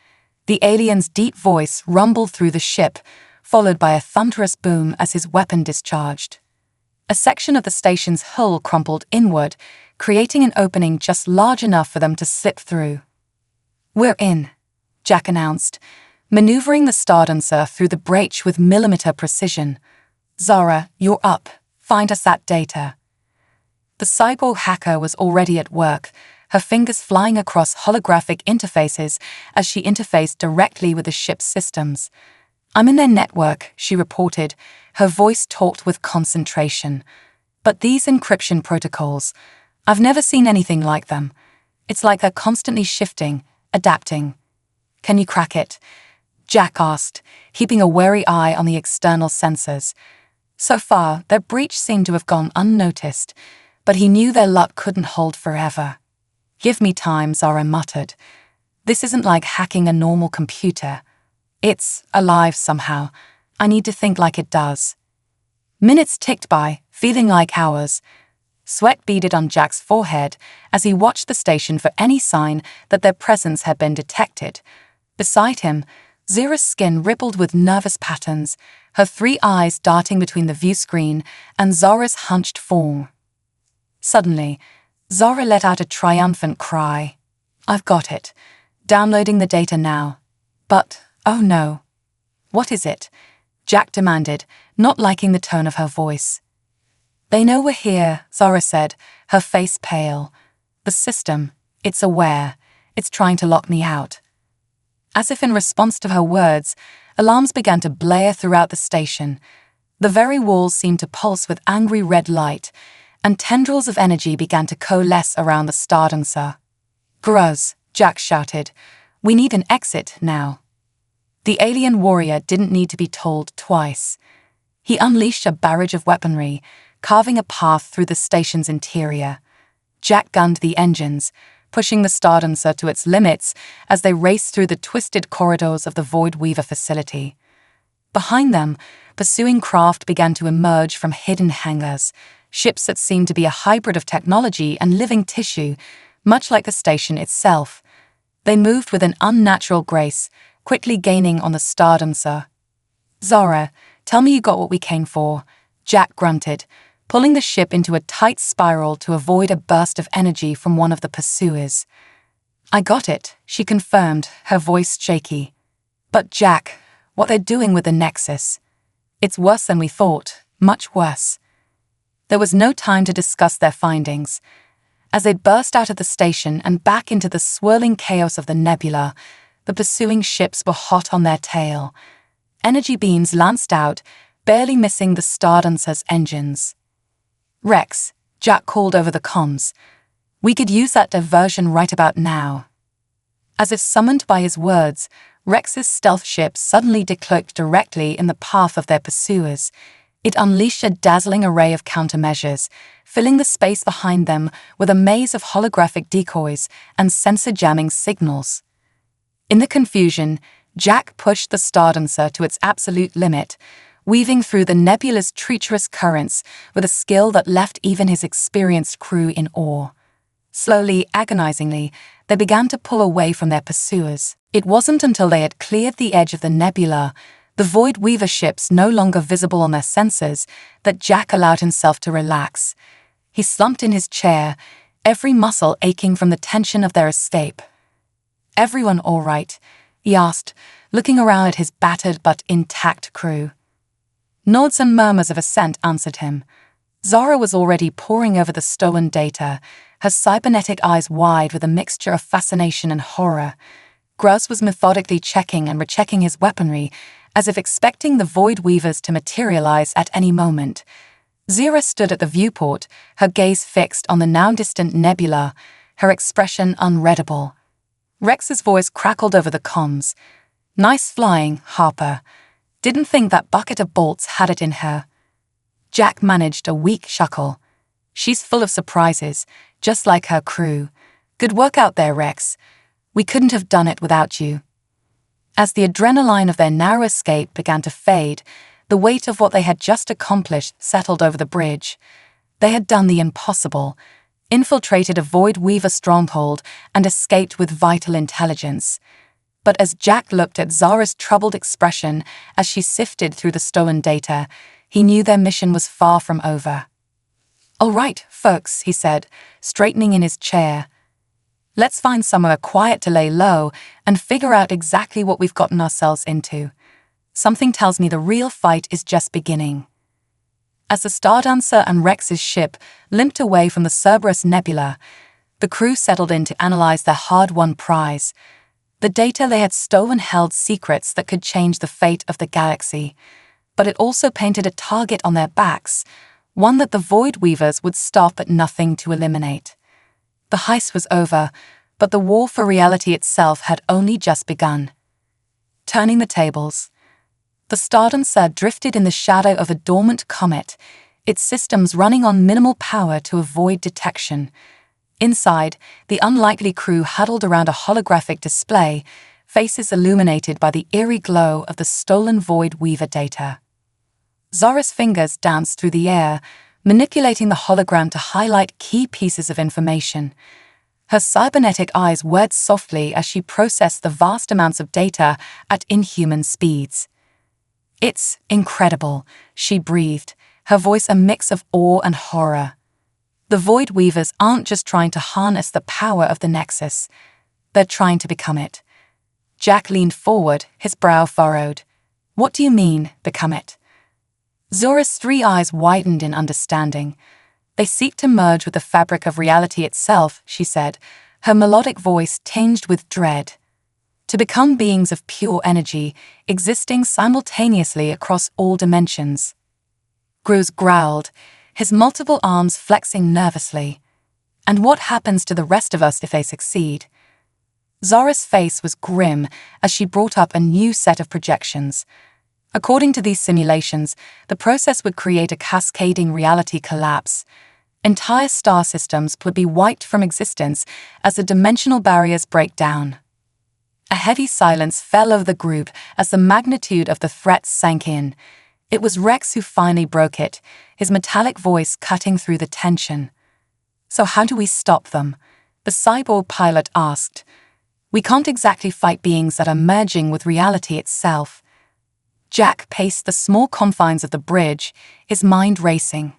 The alien's deep voice rumbled through the ship, followed by a thunderous boom as his weapon discharged. A section of the station's hull crumpled inward, creating an opening just large enough for them to slip through. "We're in," Jack announced, maneuvering the Stardancer through the breach with millimeter precision. "Zara, you're up. Find us that data." The cyborg hacker was already at work, her fingers flying across holographic interfaces as she interfaced directly with the ship's systems. "I'm in their network," she reported, her voice taut with concentration. "But these encryption protocols, I've never seen anything like them. It's like they're constantly shifting, adapting." "Can you crack it?" Jack asked, keeping a wary eye on the external sensors. So far, their breach seemed to have gone unnoticed, but he knew their luck couldn't hold forever. "Give me time," Zara muttered. "This isn't like hacking a normal computer. It's alive somehow. I need to think like it does." Minutes ticked by, feeling like hours. Sweat beaded on Jack's forehead as he watched the station for any sign that their presence had been detected. Beside him, Zira's skin rippled with nervous patterns, her 3 eyes darting between the view screen and Zara's hunched form. Suddenly, Zara let out a triumphant cry. "I've got it. Downloading the data now. But, oh no." "What is it?" Jack demanded, not liking the tone of her voice. "They know we're here," Zara said, her face pale. "The system, it's aware. It's trying to lock me out." As if in response to her words, alarms began to blare throughout the station. The very walls seemed to pulse with angry red light, and tendrils of energy began to coalesce around the Stardancer. "Gruz," Jack shouted. "We need an exit now." The alien warrior didn't need to be told twice. He unleashed a barrage of weaponry, carving a path through the station's interior. Jack gunned the engines, pushing the Stardancer to its limits as they raced through the twisted corridors of the Void Weaver facility. Behind them, pursuing craft began to emerge from hidden hangars, ships that seemed to be a hybrid of technology and living tissue, much like the station itself. They moved with an unnatural grace, quickly gaining on the Stardancer. "Zara, tell me you got what we came for," Jack grunted, pulling the ship into a tight spiral to avoid a burst of energy from one of the pursuers. "I got it," she confirmed, her voice shaky. "But Jack, what they're doing with the Nexus. It's worse than we thought, much worse." There was no time to discuss their findings. As they burst out of the station and back into the swirling chaos of the nebula, the pursuing ships were hot on their tail. Energy beams lanced out, barely missing the Stardancer's engines. "Rex," Jack called over the comms. "We could use that diversion right about now." As if summoned by his words, Rex's stealth ship suddenly decloaked directly in the path of their pursuers. It unleashed a dazzling array of countermeasures, filling the space behind them with a maze of holographic decoys and sensor-jamming signals. In the confusion, Jack pushed the Stardancer to its absolute limit, weaving through the nebula's treacherous currents with a skill that left even his experienced crew in awe. Slowly, agonizingly, they began to pull away from their pursuers. It wasn't until they had cleared the edge of the nebula, the Void Weaver ships no longer visible on their sensors, that Jack allowed himself to relax. He slumped in his chair, every muscle aching from the tension of their escape. "Everyone all right?" he asked, looking around at his battered but intact crew. Nods and murmurs of assent answered him. Zara was already poring over the stolen data, her cybernetic eyes wide with a mixture of fascination and horror. Gruz was methodically checking and rechecking his weaponry, as if expecting the Void Weavers to materialize at any moment. Zira stood at the viewport, her gaze fixed on the now-distant nebula, her expression unreadable. Rex's voice crackled over the comms. "Nice flying, Harper. Didn't think that bucket of bolts had it in her." Jack managed a weak chuckle. "She's full of surprises, just like her crew. Good work out there, Rex. We couldn't have done it without you." As the adrenaline of their narrow escape began to fade, the weight of what they had just accomplished settled over the bridge. They had done the impossible, infiltrated a Void Weaver stronghold and escaped with vital intelligence. But as Jack looked at Zara's troubled expression as she sifted through the stolen data, he knew their mission was far from over. "All right, folks," he said, straightening in his chair. "Let's find somewhere quiet to lay low and figure out exactly what we've gotten ourselves into. Something tells me the real fight is just beginning." As the Stardancer and Rex's ship limped away from the Cerberus Nebula, the crew settled in to analyze their hard-won prize. The data they had stolen held secrets that could change the fate of the galaxy, but it also painted a target on their backs, one that the Void Weavers would stop at nothing to eliminate. The heist was over, but the war for reality itself had only just begun. Turning the tables, the Stardancer drifted in the shadow of a dormant comet, its systems running on minimal power to avoid detection. Inside, the unlikely crew huddled around a holographic display, faces illuminated by the eerie glow of the stolen Void Weaver data. Zara's fingers danced through the air, manipulating the hologram to highlight key pieces of information. Her cybernetic eyes whirred softly as she processed the vast amounts of data at inhuman speeds. "It's incredible," she breathed, her voice a mix of awe and horror. "The Void Weavers aren't just trying to harness the power of the Nexus. They're trying to become it." Jack leaned forward, his brow furrowed. "What do you mean, become it?" Zora's three eyes widened in understanding. "They seek to merge with the fabric of reality itself," she said, her melodic voice tinged with dread. "To become beings of pure energy, existing simultaneously across all dimensions." Gruz growled, his multiple arms flexing nervously. "And what happens to the rest of us if they succeed?" Zara's face was grim as she brought up a new set of projections. According to these simulations, the process would create a cascading reality collapse. Entire star systems would be wiped from existence as the dimensional barriers break down. A heavy silence fell over the group as the magnitude of the threat sank in. It was Rex who finally broke it, his metallic voice cutting through the tension. "So how do we stop them?" the cyborg pilot asked. "We can't exactly fight beings that are merging with reality itself." Jack paced the small confines of the bridge, his mind racing.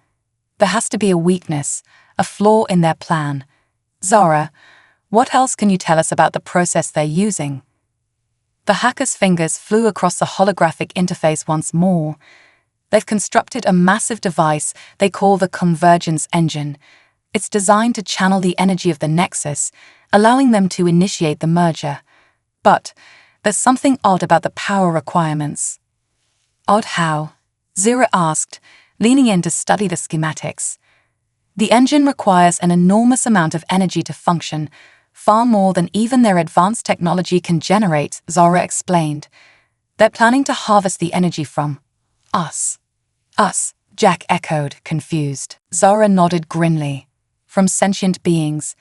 There has to be a weakness, a flaw in their plan. "Zara, what else can you tell us about the process they're using?" The hacker's fingers flew across the holographic interface once more. "They've constructed a massive device they call the Convergence Engine. It's designed to channel the energy of the Nexus, allowing them to initiate the merger. But there's something odd about the power requirements." "Odd how?" Zira asked, leaning in to study the schematics. "The engine requires an enormous amount of energy to function, Far more than even their advanced technology can generate, Zara explained. They're planning to harvest the energy from us. Us, Jack echoed, confused. Zara nodded grimly. From sentient beings.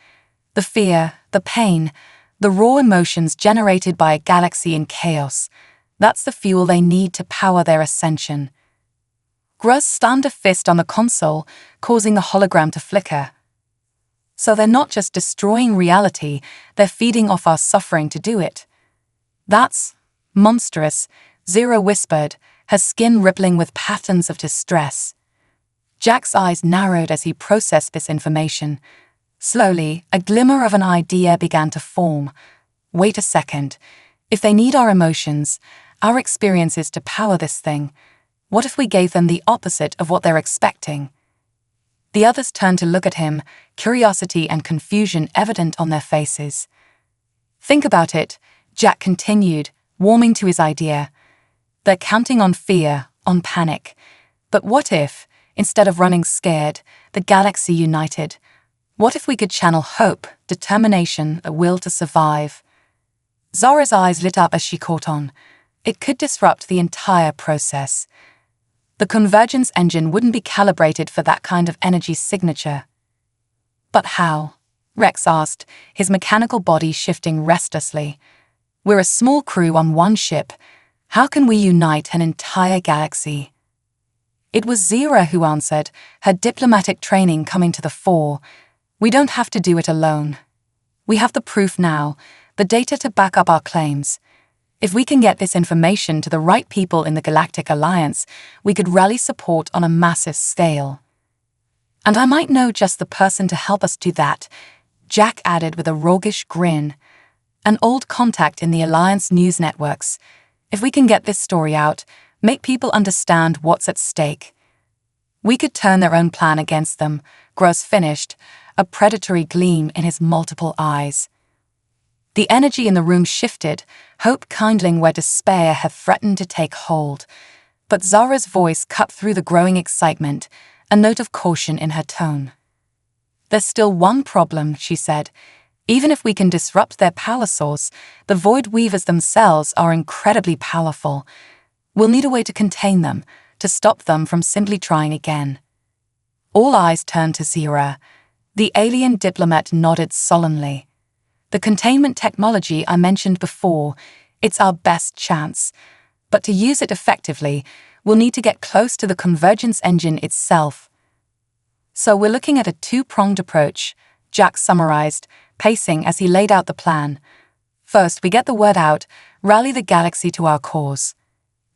The fear, the pain, the raw emotions generated by a galaxy in chaos. That's the fuel they need to power their ascension. Gruz stamped a fist on the console, causing the hologram to flicker. So they're not just destroying reality, they're feeding off our suffering to do it. That's monstrous, Zero whispered, her skin rippling with patterns of distress. Jack's eyes narrowed as he processed this information. Slowly, a glimmer of an idea began to form. Wait a second. If they need our emotions, our experiences to power this thing, what if we gave them the opposite of what they're expecting? The others turned to look at him, curiosity and confusion evident on their faces. Think about it, Jack continued, warming to his idea. They're counting on fear, on panic. But what if, instead of running scared, the galaxy united? What if we could channel hope, determination, a will to survive? Zara's eyes lit up as she caught on. It could disrupt the entire process. The convergence engine wouldn't be calibrated for that kind of energy signature. But how? Rex asked, his mechanical body shifting restlessly. We're a small crew on one ship. How can we unite an entire galaxy? It was Zira who answered, her diplomatic training coming to the fore. We don't have to do it alone. We have the proof now, the data to back up our claims. If we can get this information to the right people in the Galactic Alliance, we could rally support on a massive scale. And I might know just the person to help us do that, Jack added with a roguish grin. An old contact in the Alliance news networks. If we can get this story out, make people understand what's at stake. We could turn their own plan against them, Gross finished, a predatory gleam in his multiple eyes. The energy in the room shifted, hope kindling where despair had threatened to take hold. But Zara's voice cut through the growing excitement, a note of caution in her tone. There's still one problem, she said. Even if we can disrupt their power source, the Void Weavers themselves are incredibly powerful. We'll need a way to contain them, to stop them from simply trying again. All eyes turned to Zira. The alien diplomat nodded solemnly. The containment technology I mentioned before, it's our best chance. But to use it effectively, we'll need to get close to the convergence engine itself. So we're looking at a two-pronged approach, Jack summarized, pacing as he laid out the plan. First, we get the word out, rally the galaxy to our cause.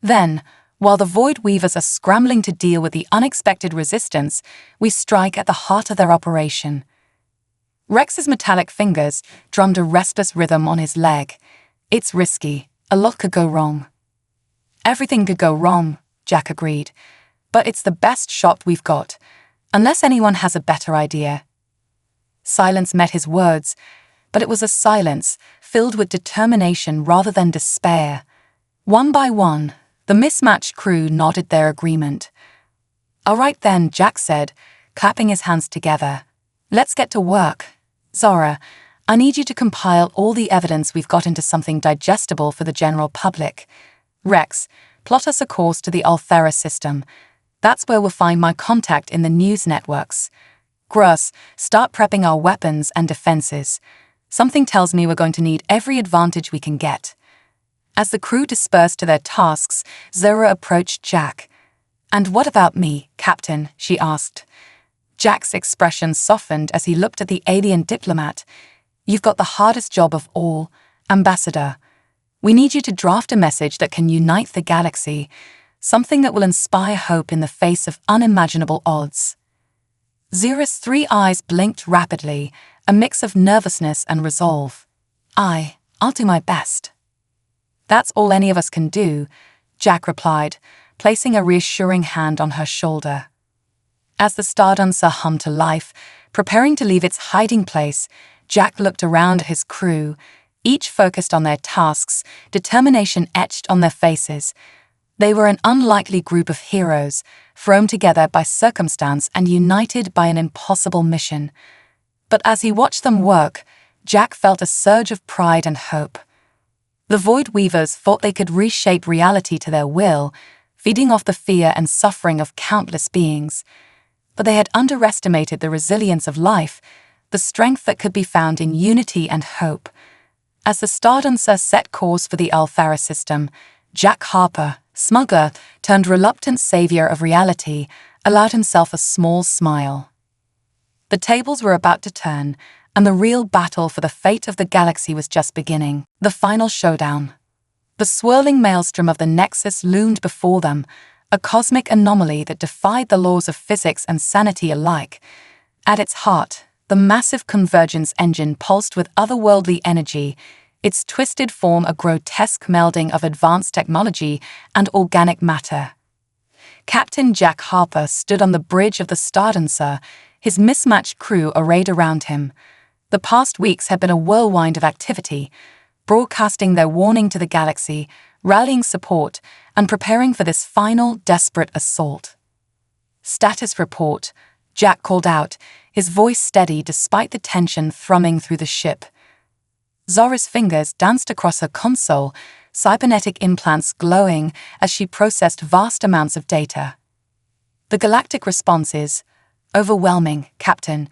Then, while the Void Weavers are scrambling to deal with the unexpected resistance, we strike at the heart of their operation. Rex's metallic fingers drummed a restless rhythm on his leg. It's risky. A lot could go wrong. Everything could go wrong, Jack agreed. But it's the best shot we've got, unless anyone has a better idea. Silence met his words, but it was a silence filled with determination rather than despair. One by one, the mismatched crew nodded their agreement. All right then, Jack said, clapping his hands together. Let's get to work. Zara, I need you to compile all the evidence we've got into something digestible for the general public. Rex, plot us a course to the Althera system. That's where we'll find my contact in the news networks. Gruss, start prepping our weapons and defenses. Something tells me we're going to need every advantage we can get. As the crew dispersed to their tasks, Zara approached Jack. And what about me, Captain? She asked. Jack's expression softened as he looked at the alien diplomat. You've got the hardest job of all, Ambassador. We need you to draft a message that can unite the galaxy, something that will inspire hope in the face of unimaginable odds. Zira's three eyes blinked rapidly, a mix of nervousness and resolve. I'll do my best. That's all any of us can do, Jack replied, placing a reassuring hand on her shoulder. As the Stardancer hummed to life, preparing to leave its hiding place, Jack looked around at his crew, each focused on their tasks, determination etched on their faces. They were an unlikely group of heroes, thrown together by circumstance and united by an impossible mission. But as he watched them work, Jack felt a surge of pride and hope. The Void Weavers thought they could reshape reality to their will, feeding off the fear and suffering of countless beings. But they had underestimated the resilience of life, the strength that could be found in unity and hope. As the Stardancer set course for the Althara system, Jack Harper, smuggler turned reluctant savior of reality, allowed himself a small smile. The tables were about to turn, and the real battle for the fate of the galaxy was just beginning. The final showdown. The swirling maelstrom of the Nexus loomed before them, a cosmic anomaly that defied the laws of physics and sanity alike. At its heart, the massive convergence engine pulsed with otherworldly energy, its twisted form a grotesque melding of advanced technology and organic matter. Captain Jack Harper stood on the bridge of the Stardancer, his mismatched crew arrayed around him. The past weeks had been a whirlwind of activity, broadcasting their warning to the galaxy, rallying support, and preparing for this final, desperate assault. "Status report," Jack called out, his voice steady despite the tension thrumming through the ship. Zora's fingers danced across her console, cybernetic implants glowing as she processed vast amounts of data. "The galactic response is overwhelming, Captain.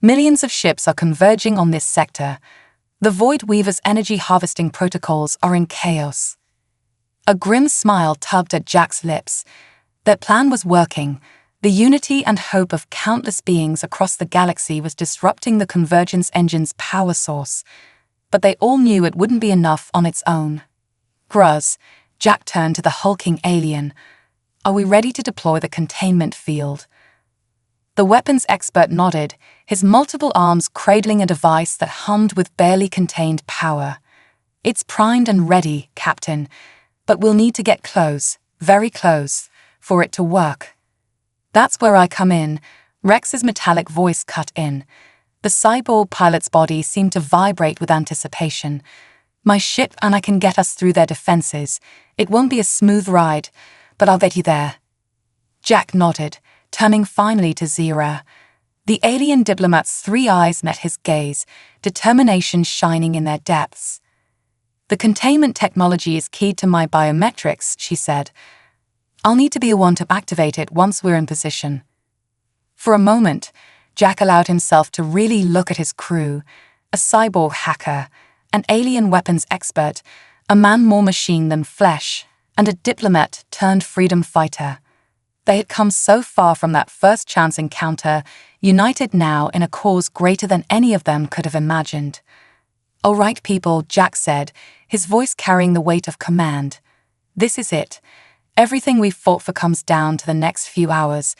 Millions of ships are converging on this sector. The Void Weaver's energy harvesting protocols are in chaos." A grim smile tugged at Jack's lips. Their plan was working. The unity and hope of countless beings across the galaxy was disrupting the convergence engine's power source. But they all knew it wouldn't be enough on its own. "Gruz," Jack turned to the hulking alien. "Are we ready to deploy the containment field?" The weapons expert nodded, his multiple arms cradling a device that hummed with barely contained power. "It's primed and ready, Captain, but we'll need to get close, very close, for it to work." "That's where I come in," Rex's metallic voice cut in. The cyborg pilot's body seemed to vibrate with anticipation. "My ship and I can get us through their defenses. It won't be a smooth ride, but I'll get you there." Jack nodded, turning finally to Zira. The alien diplomat's 3 eyes met his gaze, determination shining in their depths. "The containment technology is keyed to my biometrics," she said. "I'll need to be the one to activate it once we're in position." For a moment, Jack allowed himself to really look at his crew, a cyborg hacker, an alien weapons expert, a man more machine than flesh, and a diplomat turned freedom fighter. They had come so far from that first chance encounter, united now in a cause greater than any of them could have imagined. "All right, people," Jack said, his voice carrying the weight of command. "This is it. Everything we've fought for comes down to the next few hours.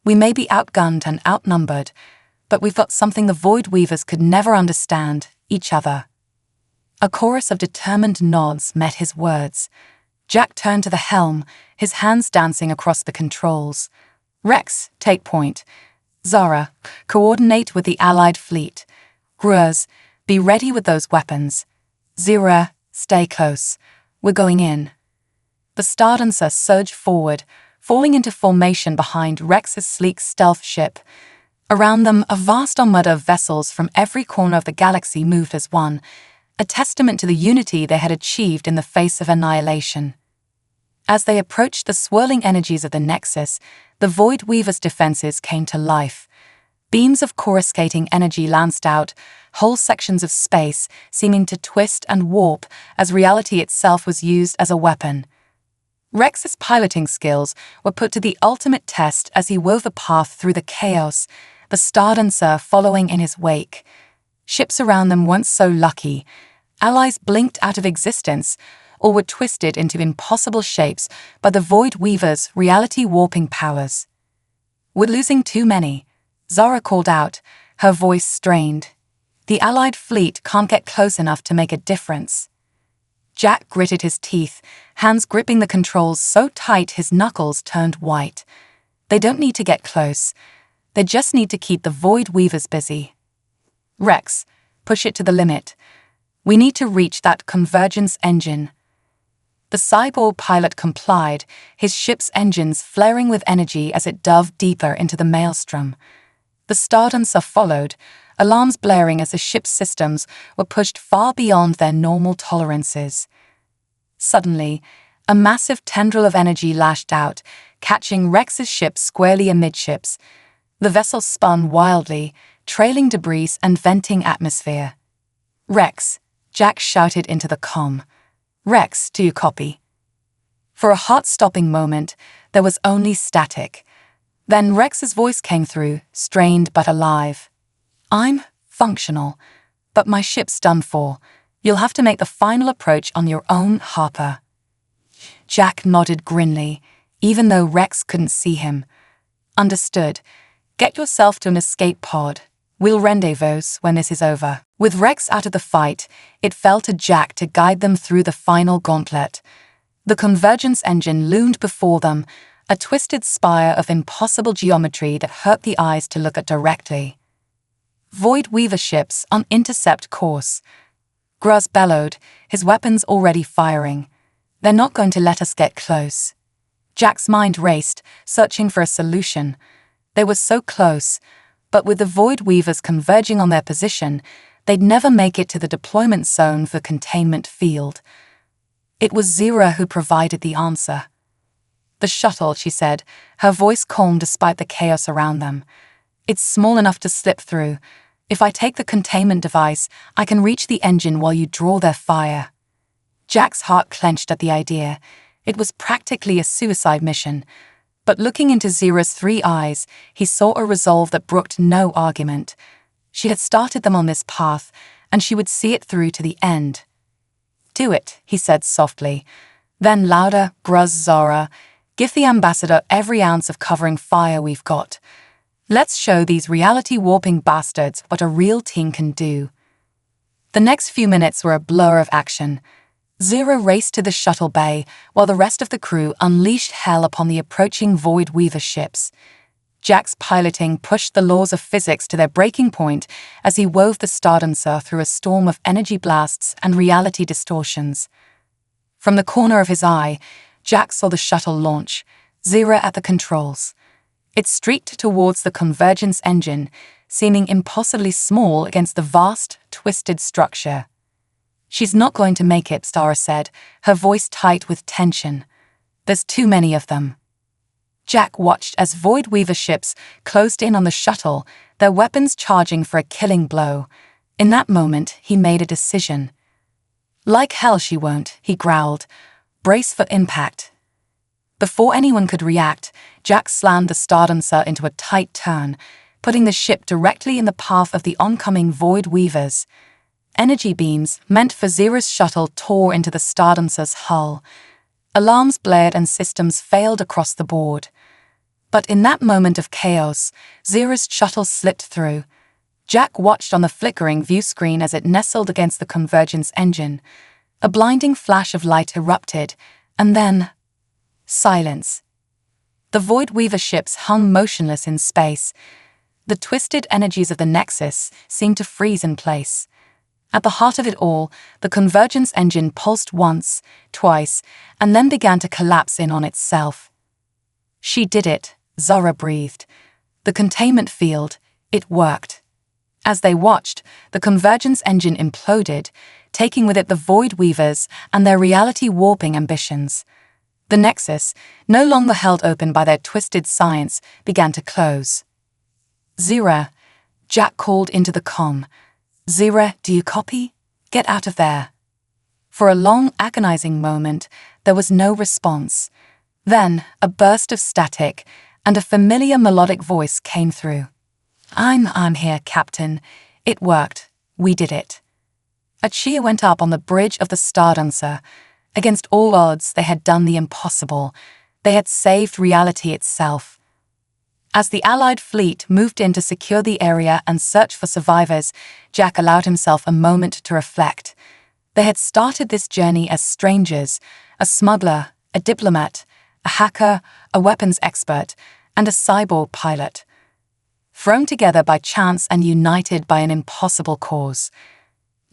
We may be outgunned and outnumbered, but we've got something the Void Weavers could never understand, each other." A chorus of determined nods met his words. Jack turned to the helm, his hands dancing across the controls. "Rex, take point. Zara, coordinate with the Allied fleet. Gruz, be ready with those weapons. Zira, stay close. We're going in." The Stardancer surged forward, falling into formation behind Rex's sleek stealth ship. Around them, a vast armada of vessels from every corner of the galaxy moved as one, a testament to the unity they had achieved in the face of annihilation. As they approached the swirling energies of the Nexus, the Void Weaver's defenses came to life. Beams of coruscating energy lanced out, whole sections of space seeming to twist and warp as reality itself was used as a weapon. Rex's piloting skills were put to the ultimate test as he wove a path through the chaos, the Stardancer following in his wake. Ships around them weren't so lucky. Allies blinked out of existence or were twisted into impossible shapes by the Void Weaver's reality-warping powers. "We're losing too many," Zara called out, her voice strained. "The Allied fleet can't get close enough to make a difference." Jack gritted his teeth, hands gripping the controls so tight his knuckles turned white. "They don't need to get close. They just need to keep the Void Weavers busy. Rex, push it to the limit. We need to reach that convergence engine." The cyborg pilot complied, his ship's engines flaring with energy as it dove deeper into the maelstrom. The Stardancer followed, alarms blaring as the ship's systems were pushed far beyond their normal tolerances. Suddenly, a massive tendril of energy lashed out, catching Rex's ship squarely amidships. The vessel spun wildly, trailing debris and venting atmosphere. "Rex," Jack shouted into the comm. "Rex, do you copy?" For a heart-stopping moment, there was only static. Then Rex's voice came through, strained but alive. "I'm functional, but my ship's done for. You'll have to make the final approach on your own, Harper." Jack nodded grimly, even though Rex couldn't see him. "Understood. Get yourself to an escape pod. We'll rendezvous when this is over." With Rex out of the fight, it fell to Jack to guide them through the final gauntlet. The convergence engine loomed before them, a twisted spire of impossible geometry that hurt the eyes to look at directly. Void Weaver ships on intercept course. Gruz bellowed, his weapons already firing. "They're not going to let us get close." Jack's mind raced, searching for a solution. They were so close, but with the Void Weavers converging on their position, they'd never make it to the deployment zone for containment field. It was Zira who provided the answer. "The shuttle," she said, her voice calm despite the chaos around them. "It's small enough to slip through. If I take the containment device, I can reach the engine while you draw their fire." Jack's heart clenched at the idea. It was practically a suicide mission. But looking into Zira's 3 eyes, he saw a resolve that brooked no argument. She had started them on this path, and she would see it through to the end. "Do it," he said softly. Then louder, "Gruz Zara, give the ambassador every ounce of covering fire we've got. Let's show these reality-warping bastards what a real team can do." The next few minutes were a blur of action. Zira raced to the shuttle bay, while the rest of the crew unleashed hell upon the approaching Void Weaver ships. Jack's piloting pushed the laws of physics to their breaking point as he wove the Stardancer through a storm of energy blasts and reality distortions. From the corner of his eye, Jack saw the shuttle launch, Zira at the controls. It streaked towards the convergence engine, seeming impossibly small against the vast, twisted structure. "She's not going to make it," Stara said, her voice tight with tension. "There's too many of them." Jack watched as Void Weaver ships closed in on the shuttle, their weapons charging for a killing blow. In that moment, he made a decision. "Like hell she won't," he growled. "Brace for impact." Before anyone could react, Jack slammed the Stardancer into a tight turn, putting the ship directly in the path of the oncoming Void Weavers. Energy beams, meant for Zira's shuttle, tore into the Stardancer's hull. Alarms blared and systems failed across the board. But in that moment of chaos, Zira's shuttle slipped through. Jack watched on the flickering view screen as it nestled against the convergence engine. A blinding flash of light erupted, and then silence. The Void Weaver ships hung motionless in space. The twisted energies of the Nexus seemed to freeze in place. At the heart of it all, the convergence engine pulsed once, twice, and then began to collapse in on itself. "She did it," Zara breathed. "The containment field, it worked." As they watched, the convergence engine imploded, taking with it the Void Weavers and their reality-warping ambitions. The Nexus, no longer held open by their twisted science, began to close. "Zira," Jack called into the comm. "Zira, do you copy? Get out of there." For a long, agonizing moment, there was no response. Then, a burst of static, and a familiar melodic voice came through. I'm here, Captain. It worked. We did it." A cheer went up on the bridge of the Stardancer. Against all odds, they had done the impossible. They had saved reality itself. As the Allied fleet moved in to secure the area and search for survivors, Jack allowed himself a moment to reflect. They had started this journey as strangers, a smuggler, a diplomat, a hacker, a weapons expert, and a cyborg pilot. Thrown together by chance and united by an impossible cause.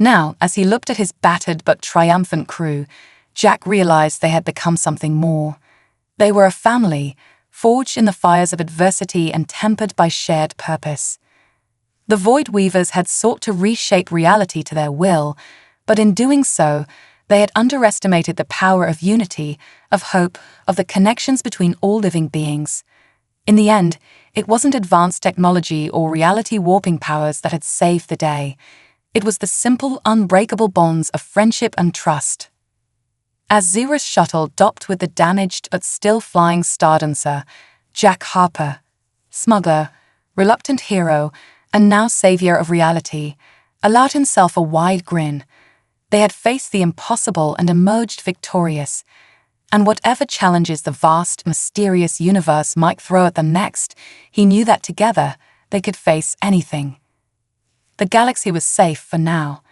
Now, as he looked at his battered but triumphant crew, Jack realized they had become something more. They were a family, forged in the fires of adversity and tempered by shared purpose. The Void Weavers had sought to reshape reality to their will, but in doing so, they had underestimated the power of unity, of hope, of the connections between all living beings. In the end, it wasn't advanced technology or reality warping powers that had saved the day. It was the simple, unbreakable bonds of friendship and trust. As Zera's shuttle docked with the damaged but still flying Stardancer, Jack Harper, smuggler, reluctant hero, and now savior of reality, allowed himself a wide grin. They had faced the impossible and emerged victorious. And whatever challenges the vast, mysterious universe might throw at them next, he knew that together they could face anything. The galaxy was safe for now,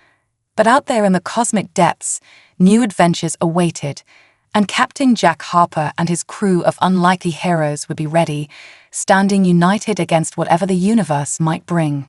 but out there in the cosmic depths, new adventures awaited, and Captain Jack Harper and his crew of unlikely heroes would be ready, standing united against whatever the universe might bring.